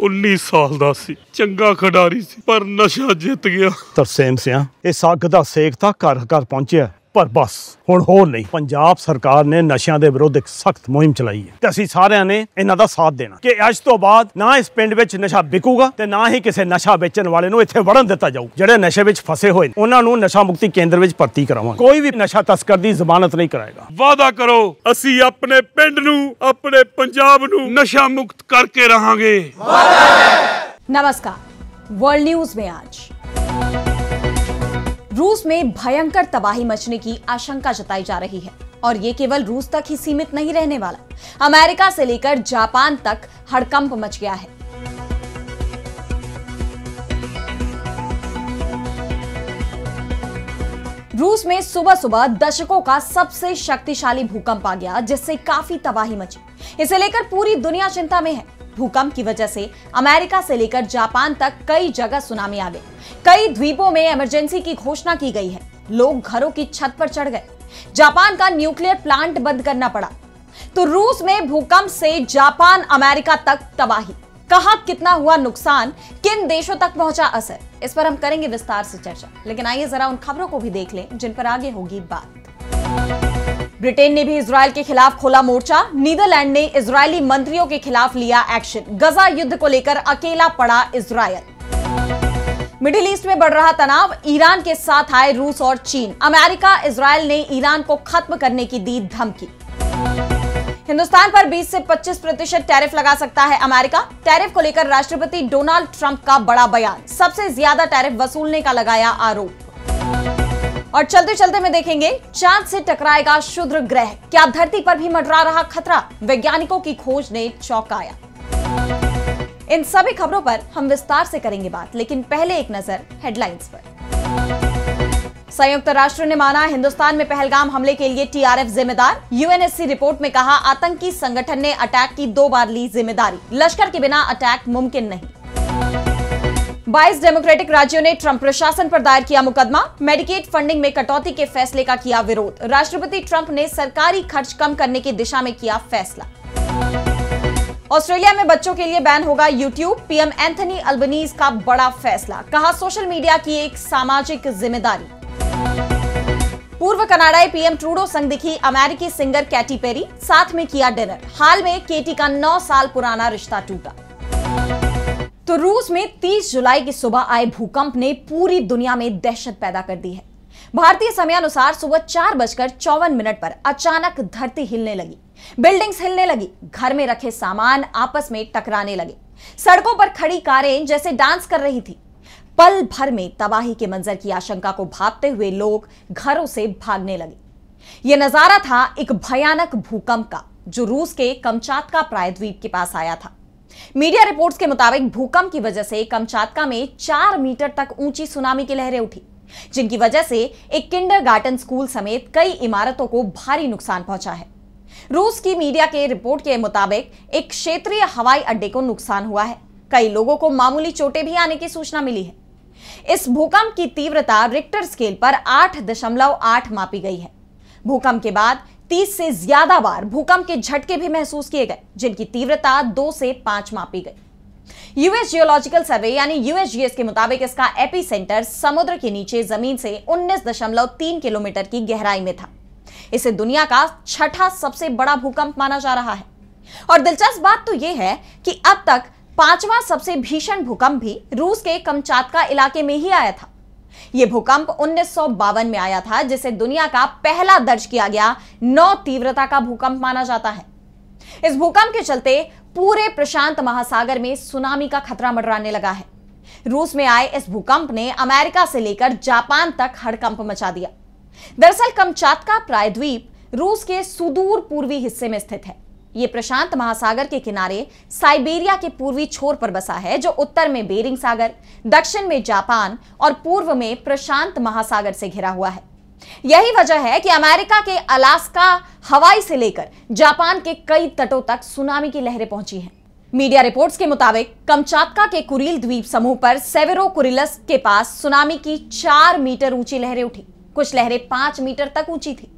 19 ਸਾਲ ਦਾ ਸੀ, ਚੰਗਾ ਖਿਡਾਰੀ ਸੀ, ਪਰ ਨਸ਼ਾ ਜਿੱਤ ਗਿਆ। ਤਰਸੇਮ ਸਿਆ, ਇਸ ਅੱਗ ਦਾ ਸੇਕ ਤਾਂ ਘਰ ਘਰ ਪਹੁੰਚਿਆ, ਪਰ ਬਸ ਹੁਣ ਹੋਰ ਨਹੀਂ। ਪੰਜਾਬ ਸਰਕਾਰ ਨੇ ਨਸ਼ਿਆਂ ਦੇ ਵਿਰੁੱਧ ਇੱਕ ਸਖਤ ਮੁਹਿੰਮ ਚਲਾਈ ਹੈ ਤੇ ਅਸੀਂ ਸਾਰਿਆਂ ਨੇ ਇਹਨਾਂ ਦਾ ਸਾਥ ਦੇਣਾ ਕਿ ਅੱਜ ਤੋਂ ਬਾਅਦ ਨਾ ਇਸ ਪਿੰਡ ਵਿੱਚ ਨਸ਼ਾ ਵਿਕੂਗਾ ਤੇ ਨਾ ਹੀ ਕਿਸੇ ਨਸ਼ਾ ਵੇਚਣ ਵਾਲੇ ਨੂੰ ਇੱਥੇ ਵੜਨ ਦਿੱਤਾ ਜਾਊ। ਜਿਹੜੇ ਨਸ਼ੇ ਵਿੱਚ ਫਸੇ ਹੋਏ ਨੇ ਉਹਨਾਂ ਨੂੰ ਨਸ਼ਾ ਮੁਕਤੀ ਕੇਂਦਰ ਵਿੱਚ ਭਰਤੀ ਕਰਾਵਾਂਗੇ। ਕੋਈ ਵੀ ਨਸ਼ਾ ਤਸਕਰ ਦੀ ਜ਼ਮਾਨਤ ਨਹੀਂ ਕਰਾਏਗਾ। ਵਾਅਦਾ ਕਰੋ, ਅਸੀਂ ਆਪਣੇ ਪਿੰਡ ਨੂੰ, ਆਪਣੇ ਪੰਜਾਬ ਨੂੰ नशा मुक्त करके रहेंगे। नमस्कार, वर्ल्ड न्यूज में आज रूस में भयंकर तबाही मचने की आशंका जताई जा रही है और ये केवल रूस तक ही सीमित नहीं रहने वाला। अमेरिका से लेकर जापान तक हड़कंप मच गया है। रूस में सुबह सुबह दशकों का सबसे शक्तिशाली भूकंप आ गया, जिससे काफी तबाही मची। इसे लेकर पूरी दुनिया चिंता में है। भूकंप की वजह से अमेरिका से लेकर जापान तक कई जगह सुनामी आ गई। कई द्वीपों में इमरजेंसी की घोषणा की गई है। लोग घरों की छत पर चढ़ गए। जापान का न्यूक्लियर प्लांट बंद करना पड़ा। तो रूस में भूकंप से जापान अमेरिका तक तबाही। कहां कितना हुआ नुकसान, किन देशों तक पहुंचा असर, इस पर हम करेंगे विस्तार से चर्चा। लेकिन आइए जरा उन खबरों को भी देख लें जिन पर आगे होगी बात। ब्रिटेन ने भी इजरायल के खिलाफ खोला मोर्चा। नीदरलैंड ने इजरायली मंत्रियों के खिलाफ लिया एक्शन। गजा युद्ध को लेकर अकेला पड़ा इजरायल। मिडिल ईस्ट में बढ़ रहा तनाव। ईरान के साथ आए रूस और चीन। अमेरिका, इजरायल ने ईरान को खत्म करने की दी धमकी। हिंदुस्तान पर 20 से 25% टैरिफ लगा सकता है अमेरिका। टैरिफ को लेकर राष्ट्रपति डोनाल्ड ट्रंप का बड़ा बयान। सबसे ज्यादा टैरिफ वसूलने का लगाया आरोप। और चलते चलते में देखेंगे, चांद से टकराएगा क्षुद्र ग्रह, क्या धरती पर भी मंडरा रहा खतरा? वैज्ञानिकों की खोज ने चौंकाया। इन सभी खबरों पर हम विस्तार से करेंगे बात, लेकिन पहले एक नजर हेडलाइंस पर। संयुक्त राष्ट्र ने माना हिंदुस्तान में पहलगाम हमले के लिए टीआरएफ जिम्मेदार। यूएनएससी रिपोर्ट में कहा आतंकी संगठन ने अटैक की 2 बार ली जिम्मेदारी। लश्कर के बिना अटैक मुमकिन नहीं। 22 डेमोक्रेटिक राज्यों ने ट्रंप प्रशासन पर दायर किया मुकदमा। मेडिकेड फंडिंग में कटौती के फैसले का किया विरोध। राष्ट्रपति ट्रंप ने सरकारी खर्च कम करने की दिशा में किया फैसला। ऑस्ट्रेलिया में बच्चों के लिए बैन होगा यूट्यूब। पीएम एंथनी अल्बनीज का बड़ा फैसला। कहा सोशल मीडिया की एक सामाजिक जिम्मेदारी। पूर्व कनाडाई पीएम ट्रूडो संग दिखी अमेरिकी सिंगर कैटी पेरी। साथ में किया डिनर। हाल में केटी का 9 साल पुराना रिश्ता टूटा। तो रूस में 30 जुलाई की सुबह आए भूकंप ने पूरी दुनिया में दहशत पैदा कर दी है। भारतीय समय अनुसार सुबह 4:54 पर अचानक धरती हिलने लगी। बिल्डिंग्स हिलने लगी। घर में रखे सामान आपस में टकराने लगे। सड़कों पर खड़ी कारें जैसे डांस कर रही थी। पल भर में तबाही के मंजर की आशंका को भांपते हुए लोग घरों से भागने लगे। यह नजारा था एक भयानक भूकंप का, जो रूस के कमचातका प्रायद्वीप के पास आया था। मीडिया रिपोर्ट्स के मुताबिक भूकंप की वजह से कमचातका में 4 मीटर तक ऊंची सुनामी की लहरें उठी, जिनकी वजह से एक किंडरगार्टन स्कूल समेत कई इमारतों को भारी नुकसान पहुंचा है। रूस की मीडिया के रिपोर्ट के मुताबिक एक क्षेत्रीय हवाई अड्डे को नुकसान हुआ है। कई लोगों को मामूली चोटें भी आने की सूचना मिली है। इस भूकंप की तीव्रता रिक्टर स्केल पर 8.8 मापी गई है। भूकंप के बाद 30 से ज्यादा बार भूकंप के झटके भी महसूस किए गए, जिनकी तीव्रता 2 से 5 मापी गई। यूएस जियोलॉजिकल सर्वे यानी यूएसजीएस के मुताबिक इसका एपिसेंटर समुद्र के नीचे जमीन से 19.3 किलोमीटर की गहराई में था। इसे दुनिया का 6ठा सबसे बड़ा भूकंप माना जा रहा है। और दिलचस्प बात तो यह है कि अब तक 5वां सबसे भीषण भूकंप भी रूस के कमचातका इलाके में ही आया था। यह भूकंप 1952 में आया था, जिसे दुनिया का पहला दर्ज किया गया 9 तीव्रता का भूकंप माना जाता है। इस भूकंप के चलते पूरे प्रशांत महासागर में सुनामी का खतरा मंडराने लगा है। रूस में आए इस भूकंप ने अमेरिका से लेकर जापान तक हड़कंप मचा दिया। दरअसल कमचातका प्रायद्वीप रूस के सुदूर पूर्वी हिस्से में स्थित है। यह प्रशांत महासागर के किनारे साइबेरिया के पूर्वी छोर पर बसा है, जो उत्तर में बेरिंग सागर, दक्षिण में जापान और पूर्व में प्रशांत महासागर से घिरा हुआ है। यही वजह है कि अमेरिका के अलास्का, हवाई से लेकर जापान के कई तटों तक सुनामी की लहरें पहुंची हैं। मीडिया रिपोर्ट्स के मुताबिक कमचातका के कुरिल द्वीप समूह पर सेवेरो कुरिलस के पास सुनामी की 4 मीटर ऊंची लहरें उठी। कुछ लहरें 5 मीटर तक ऊंची थी।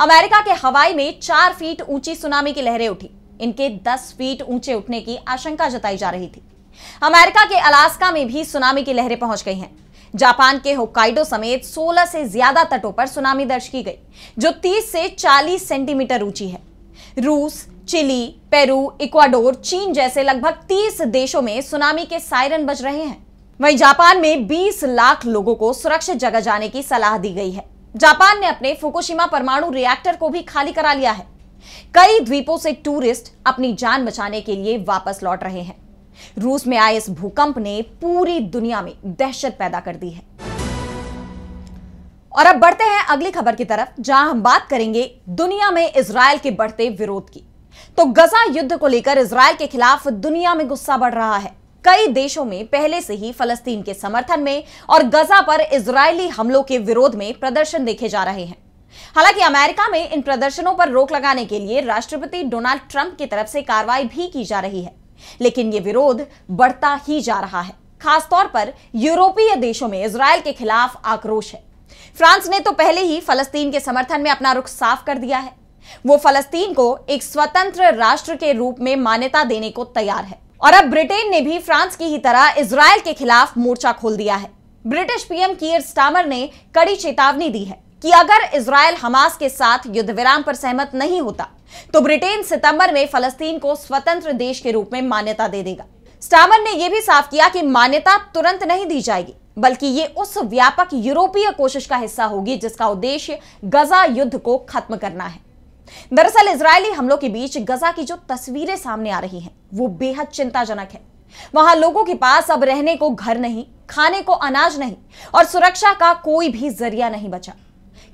अमेरिका के हवाई में 4 फीट ऊंची सुनामी की लहरें उठी। इनके 10 फीट ऊंचे उठने की आशंका जताई जा रही थी। अमेरिका के अलास्का में भी सुनामी की लहरें पहुंच गई हैं। जापान के होक्काइडो समेत 16 से ज्यादा तटों पर सुनामी दर्ज की गई, जो 30 से 40 सेंटीमीटर ऊंची है। रूस, चिली, पेरू, इक्वाडोर, चीन जैसे लगभग 30 देशों में सुनामी के सायरन बज रहे हैं। वहीं जापान में 20 लाख लोगों को सुरक्षित जगह जाने की सलाह दी गई है। जापान ने अपने फुकुशिमा परमाणु रिएक्टर को भी खाली करा लिया है। कई द्वीपों से टूरिस्ट अपनी जान बचाने के लिए वापस लौट रहे हैं। रूस में आए इस भूकंप ने पूरी दुनिया में दहशत पैदा कर दी है। और अब बढ़ते हैं अगली खबर की तरफ, जहां हम बात करेंगे दुनिया में इजरायल के बढ़ते विरोध की। तो गजा युद्ध को लेकर इजरायल के खिलाफ दुनिया में गुस्सा बढ़ रहा है। कई देशों में पहले से ही फलस्तीन के समर्थन में और गजा पर इजरायली हमलों के विरोध में प्रदर्शन देखे जा रहे हैं। हालांकि अमेरिका में इन प्रदर्शनों पर रोक लगाने के लिए राष्ट्रपति डोनाल्ड ट्रंप की तरफ से कार्रवाई भी की जा रही है, लेकिन यह विरोध बढ़ता ही जा रहा है। खासतौर पर यूरोपीय देशों में इजरायल के खिलाफ आक्रोश है। फ्रांस ने तो पहले ही फलस्तीन के समर्थन में अपना रुख साफ कर दिया है। वो फलस्तीन को एक स्वतंत्र राष्ट्र के रूप में मान्यता देने को तैयार है। और अब ब्रिटेन ने भी फ्रांस की ही तरह इजरायल के खिलाफ मोर्चा खोल दिया है। ब्रिटिश पीएम कीयर स्टारमर ने कड़ी चेतावनी दी है कि अगर इजरायल हमास के साथ युद्ध विराम पर सहमत नहीं होता तो ब्रिटेन सितंबर में फलस्तीन को स्वतंत्र देश के रूप में मान्यता दे देगा। स्टारमर ने यह भी साफ किया कि मान्यता तुरंत नहीं दी जाएगी, बल्कि ये उस व्यापक यूरोपीय कोशिश का हिस्सा होगी जिसका उद्देश्य गजा युद्ध को खत्म करना है। दरअसल इजरायली हमलों के बीच गजा की जो तस्वीरें सामने आ रही हैं, वो बेहद चिंताजनक है। वहां लोगों के पास अब रहने को घर नहीं, खाने को अनाज नहीं और सुरक्षा का कोई भी जरिया नहीं बचा।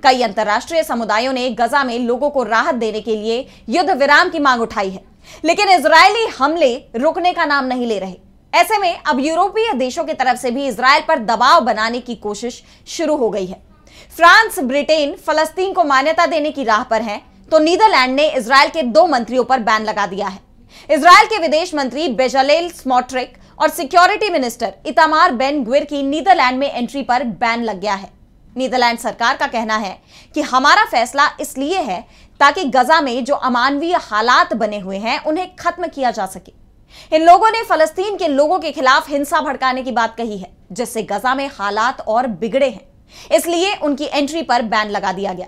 कई अंतर्राष्ट्रीय समुदायों ने गजा में लोगों को राहत देने के लिए युद्ध विराम की मांग उठाई है, लेकिन इजरायली हमले रुकने का नाम नहीं ले रहे। ऐसे में अब यूरोपीय देशों की तरफ से भी इजरायल पर दबाव बनाने की कोशिश शुरू हो गई है। फ्रांस, ब्रिटेन फलस्तीन को मान्यता देने की राह पर है, तो नीदरलैंड ने इजरायल के 2 मंत्रियों पर बैन लगा दिया है। इजरायल के विदेश मंत्री बेजालेल स्मोट्रिक और security minister Itamar Ben Gvir की नीदरलैंड में एंट्री पर बैन लग गया है। नीदरलैंड सरकार का कहना है कि हमारा फैसला इसलिए है ताकि गजा में जो अमानवीय हालात बने हुए हैं उन्हें खत्म किया जा सके। इन लोगों ने फलस्तीन के लोगों के खिलाफ हिंसा भड़काने की बात कही है, जिससे गजा में हालात और बिगड़े हैं, इसलिए उनकी एंट्री पर बैन लगा दिया गया।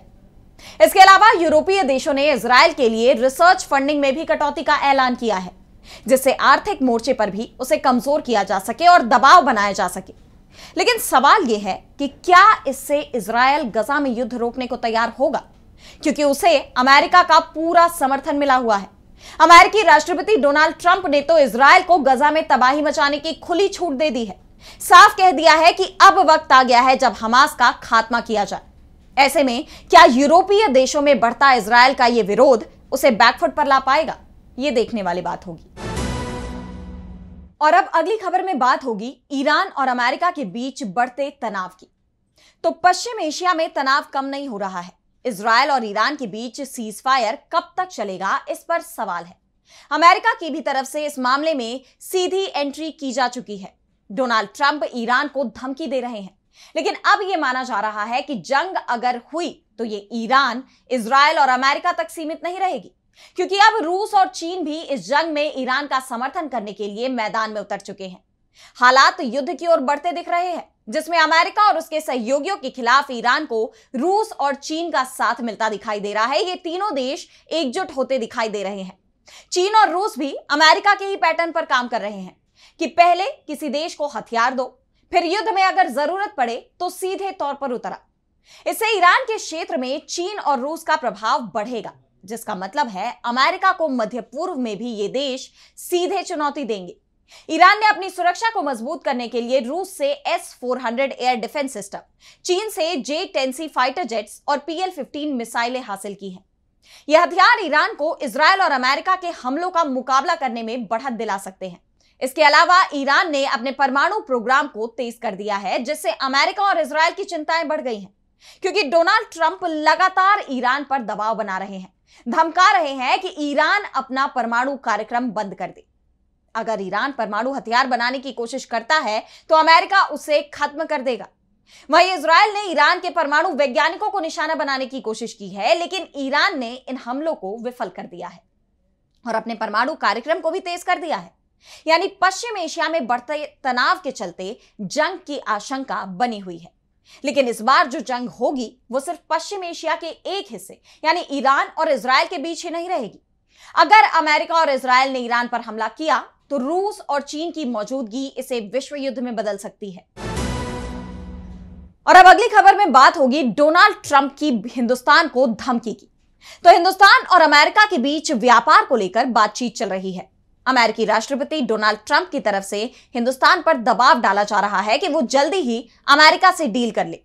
इसके अलावा यूरोपीय देशों ने इजरायल के लिए रिसर्च फंडिंग में भी कटौती का ऐलान किया है, जिससे आर्थिक मोर्चे पर भी उसे कमजोर किया जा सके और दबाव बनाया जा सके। लेकिन सवाल यह है कि क्या इससे इजरायल गजा में युद्ध रोकने को तैयार होगा, क्योंकि उसे अमेरिका का पूरा समर्थन मिला हुआ है। अमेरिकी राष्ट्रपति डोनाल्ड ट्रंप ने तो इजरायल को गजा में तबाही मचाने की खुली छूट दे दी है। साफ कह दिया है कि अब वक्त आ गया है जब हमास का खात्मा किया जाए। ऐसे में क्या यूरोपीय देशों में बढ़ता इजरायल का यह विरोध उसे बैकफुट पर ला पाएगा? यह देखने वाली बात होगी। और अब अगली खबर में बात होगी ईरान और अमेरिका के बीच बढ़ते तनाव की। तो पश्चिम एशिया में तनाव कम नहीं हो रहा है। इजरायल और ईरान के बीच सीज फायर कब तक चलेगा, इस पर सवाल है। अमेरिका की भी तरफ से इस मामले में सीधी एंट्री की जा चुकी है। डोनाल्ड ट्रंप ईरान को धमकी दे रहे हैं, लेकिन अब यह माना जा रहा है कि जंग अगर हुई तो ये ईरान, इजरायल और अमेरिका तक सीमित नहीं रहेगी, क्योंकि अब रूस और चीन भी इस जंग में ईरान का समर्थन करने के लिए मैदान में उतर चुके हैं। हालात युद्ध की ओर बढ़ते दिख रहे हैं, जिसमें अमेरिका और उसके सहयोगियों के खिलाफ ईरान को रूस और चीन का साथ मिलता दिखाई दे रहा है। ये तीनों देश एकजुट होते दिखाई दे रहे हैं। चीन और रूस भी अमेरिका के ही पैटर्न पर काम कर रहे हैं कि पहले किसी देश को हथियार दो, फिर युद्ध में अगर जरूरत पड़े तो सीधे तौर पर उतरा। इससे ईरान के क्षेत्र में चीन और रूस का प्रभाव बढ़ेगा, जिसका मतलब है अमेरिका को मध्य पूर्व में भी ये देश सीधे चुनौती देंगे। ईरान ने अपनी सुरक्षा को मजबूत करने के लिए रूस से S-400 एयर डिफेंस सिस्टम, चीन से J-10C फाइटर जेट्स और PL-15 मिसाइलें हासिल की हैं। यह हथियार ईरान को इजरायल और अमेरिका के हमलों का मुकाबला करने में बढ़त दिला सकते हैं। इसके अलावा ईरान ने अपने परमाणु प्रोग्राम को तेज कर दिया है, जिससे अमेरिका और इजरायल की चिंताएं बढ़ गई हैं, क्योंकि डोनाल्ड ट्रंप लगातार ईरान पर दबाव बना रहे हैं, धमका रहे हैं कि ईरान अपना परमाणु कार्यक्रम बंद कर दे। अगर ईरान परमाणु हथियार बनाने की कोशिश करता है तो अमेरिका उसे खत्म कर देगा। वहीं इजरायल ने ईरान के परमाणु वैज्ञानिकों को निशाना बनाने की कोशिश की है, लेकिन ईरान ने इन हमलों को विफल कर दिया है और अपने परमाणु कार्यक्रम को भी तेज कर दिया है। यानी पश्चिम एशिया में बढ़ते तनाव के चलते जंग की आशंका बनी हुई है। लेकिन इस बार जो जंग होगी वो सिर्फ पश्चिम एशिया के एक हिस्से यानी ईरान और इजराइल के बीच ही नहीं रहेगी। अगर अमेरिका और इजराइल ने ईरान पर हमला किया तो रूस और चीन की मौजूदगी इसे विश्व युद्ध में बदल सकती है। और अब अगली खबर में बात होगी डोनाल्ड ट्रंप की हिंदुस्तान को धमकी की। तो हिंदुस्तान और अमेरिका के बीच व्यापार को लेकर बातचीत चल रही है। अमेरिकी राष्ट्रपति डोनाल्ड ट्रंप की तरफ से हिंदुस्तान पर दबाव डाला जा रहा है कि वो जल्दी ही अमेरिका से डील कर ले।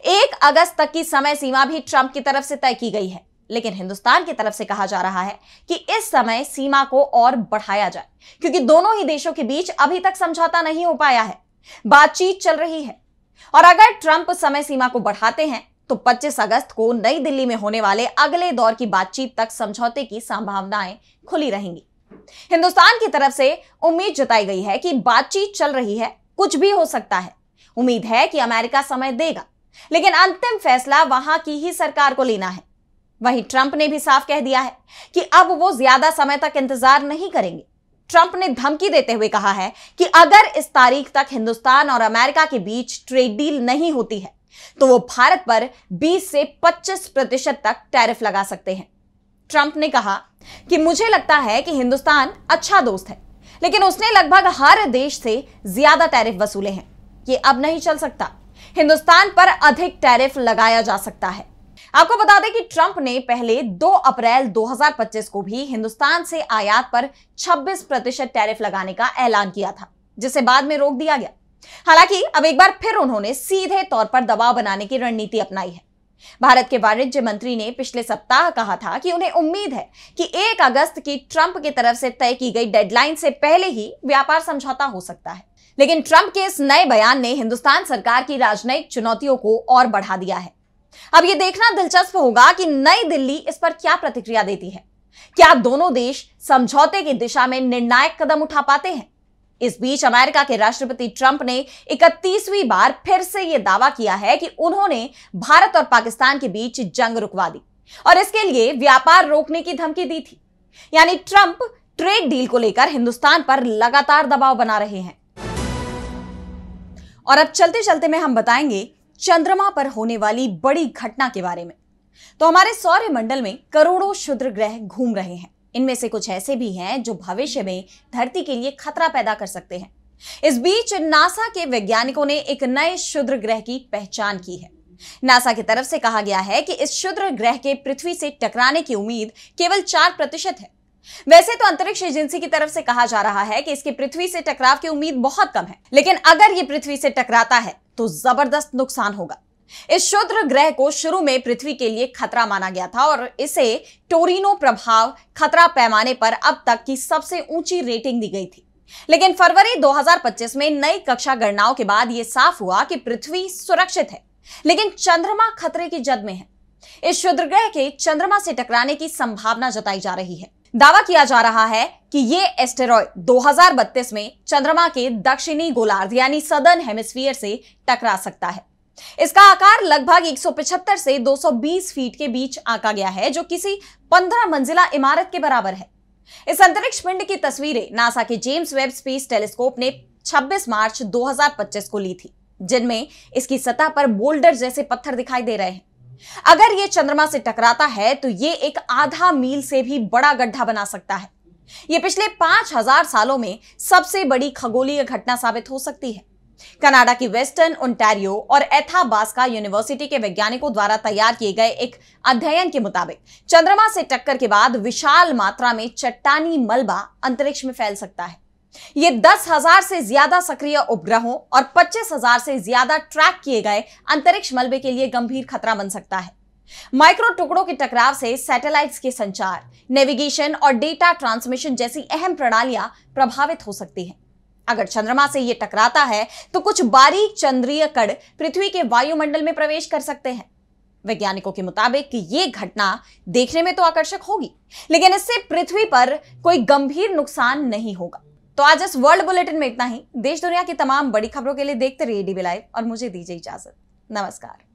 1 अगस्त तक की समय सीमा भी ट्रंप की तरफ से तय की गई है, लेकिन हिंदुस्तान की तरफ से कहा जा रहा है कि इस समय सीमा को और बढ़ाया जाए, क्योंकि दोनों ही देशों के बीच अभी तक समझौता नहीं हो पाया है, बातचीत चल रही है। और अगर ट्रंप समय सीमा को बढ़ाते हैं तो 25 अगस्त को नई दिल्ली में होने वाले अगले दौर की बातचीत तक समझौते की संभावनाएं खुली रहेंगी। हिंदुस्तान की तरफ से उम्मीद जताई गई है कि बातचीत चल रही है, कुछ भी हो सकता है। उम्मीद है कि अमेरिका समय देगा, लेकिन अंतिम फैसला वहां की ही सरकार को लेना है। वहीं ट्रंप ने भी साफ कह दिया है कि अब वो ज्यादा समय तक इंतजार नहीं करेंगे। ट्रंप ने धमकी देते हुए कहा है कि अगर इस तारीख तक हिंदुस्तान और अमेरिका के बीच ट्रेड डील नहीं होती है तो वो भारत पर 20 से 25% तक टैरिफ लगा सकते हैं। ट्रंप ने कहा कि मुझे लगता है कि हिंदुस्तान अच्छा दोस्त है, लेकिन उसने लगभग हर देश से ज्यादा टैरिफ वसूले हैं। ये अब नहीं चल सकता। हिंदुस्तान पर अधिक टैरिफ लगाया जा सकता है। आपको बता दें कि ट्रंप ने पहले 2 अप्रैल 2025 को भी हिंदुस्तान से आयात पर 26% टैरिफ लगाने का ऐलान किया था, जिसे बाद में रोक दिया गया। हालांकि अब एक बार फिर उन्होंने सीधे तौर पर दबाव बनाने की रणनीति अपनाई है। भारत के वाणिज्य मंत्री ने पिछले सप्ताह कहा था कि उन्हें उम्मीद है कि 1 अगस्त की ट्रंप की तरफ से तय की गई डेडलाइन से पहले ही व्यापार समझौता हो सकता है। लेकिन ट्रंप के इस नए बयान ने हिंदुस्तान सरकार की राजनयिक चुनौतियों को और बढ़ा दिया है। अब यह देखना दिलचस्प होगा कि नई दिल्ली इस पर क्या प्रतिक्रिया देती है। क्या दोनों देश समझौते की दिशा में निर्णायक कदम उठा पाते हैं? इस बीच अमेरिका के राष्ट्रपति ट्रंप ने 31वीं बार फिर से यह दावा किया है कि उन्होंने भारत और पाकिस्तान के बीच जंग रुकवा दी और इसके लिए व्यापार रोकने की धमकी दी थी। यानी ट्रंप ट्रेड डील को लेकर हिंदुस्तान पर लगातार दबाव बना रहे हैं। और अब चलते चलते में हम बताएंगे चंद्रमा पर होने वाली बड़ी घटना के बारे में। तो हमारे सौर मंडल में करोड़ों क्षुद्र ग्रह घूम रहे हैं। इनमें से कुछ ऐसे भी हैं जो भविष्य में धरती के लिए खतरा पैदा कर सकते हैं। इस बीच नासा के वैज्ञानिकों ने एक नए क्षुद्र ग्रह की पहचान की है। नासा की तरफ से कहा गया है कि इस क्षुद्र ग्रह के पृथ्वी से टकराने की उम्मीद केवल 4% है। वैसे तो अंतरिक्ष एजेंसी की तरफ से कहा जा रहा है कि इसके पृथ्वी से टकराव की उम्मीद बहुत कम है, लेकिन अगर ये पृथ्वी से टकराता है तो जबरदस्त नुकसान होगा। इस क्षुद्र ग्रह को शुरू में पृथ्वी के लिए खतरा माना गया था और इसे टोरिनो प्रभाव खतरा पैमाने पर अब तक की सबसे ऊंची रेटिंग दी गई थी। लेकिन फरवरी 2025 में नई कक्षा गणनाओं के बाद यह साफ हुआ कि पृथ्वी सुरक्षित है, लेकिन चंद्रमा खतरे की जद में है। इस क्षुद्र ग्रह के चंद्रमा से टकराने की संभावना जताई जा रही है। दावा किया जा रहा है कि ये एस्टेरॉयड 2032 में चंद्रमा के दक्षिणी गोलार्ध यानी सदर्न हेमिस्फीयर से टकरा सकता है। इसका आकार लगभग 175 से 220 फीट के बीच आंका गया है, जो किसी 15 मंजिला इमारत के बराबर है। इस अंतरिक्ष पिंड की तस्वीरें नासा के जेम्स वेब स्पेस टेलीस्कोप ने 26 मार्च 2025 को ली थी, जिनमें इसकी सतह पर बोल्डर जैसे पत्थर दिखाई दे रहे हैं। अगर यह चंद्रमा से टकराता है तो यह एक आधा मील से भी बड़ा गड्ढा बना सकता है। यह पिछले 5000 सालों में सबसे बड़ी खगोलीय घटना साबित हो सकती है। कनाडा की वेस्टर्न ओंटारियो और एथाबास्का यूनिवर्सिटी के वैज्ञानिकों द्वारा तैयार किए गए एक अध्ययन के मुताबिक चंद्रमा से टक्कर के बाद विशाल मात्रा में चट्टानी मलबा अंतरिक्ष में फैल सकता है। ये 10,000 से ज्यादा सक्रिय उपग्रहों और 25,000 से ज्यादा ट्रैक किए गए अंतरिक्ष मलबे के लिए गंभीर खतरा बन सकता है। माइक्रो टुकड़ों के टकराव से सैटेलाइट्स के संचार, नेविगेशन और डेटा ट्रांसमिशन जैसी अहम प्रणालियां प्रभावित हो सकती हैं। अगर चंद्रमा से यह टकराता है तो कुछ बारीक चंद्रीय कण पृथ्वी के वायुमंडल में प्रवेश कर सकते हैं। वैज्ञानिकों के मुताबिक यह घटना देखने में तो आकर्षक होगी, लेकिन इससे पृथ्वी पर कोई गंभीर नुकसान नहीं होगा। तो आज इस वर्ल्ड बुलेटिन में इतना ही। देश दुनिया की तमाम बड़ी खबरों के लिए देखते रहिए डीबी लाइव और मुझे दीजिए इजाजत। नमस्कार।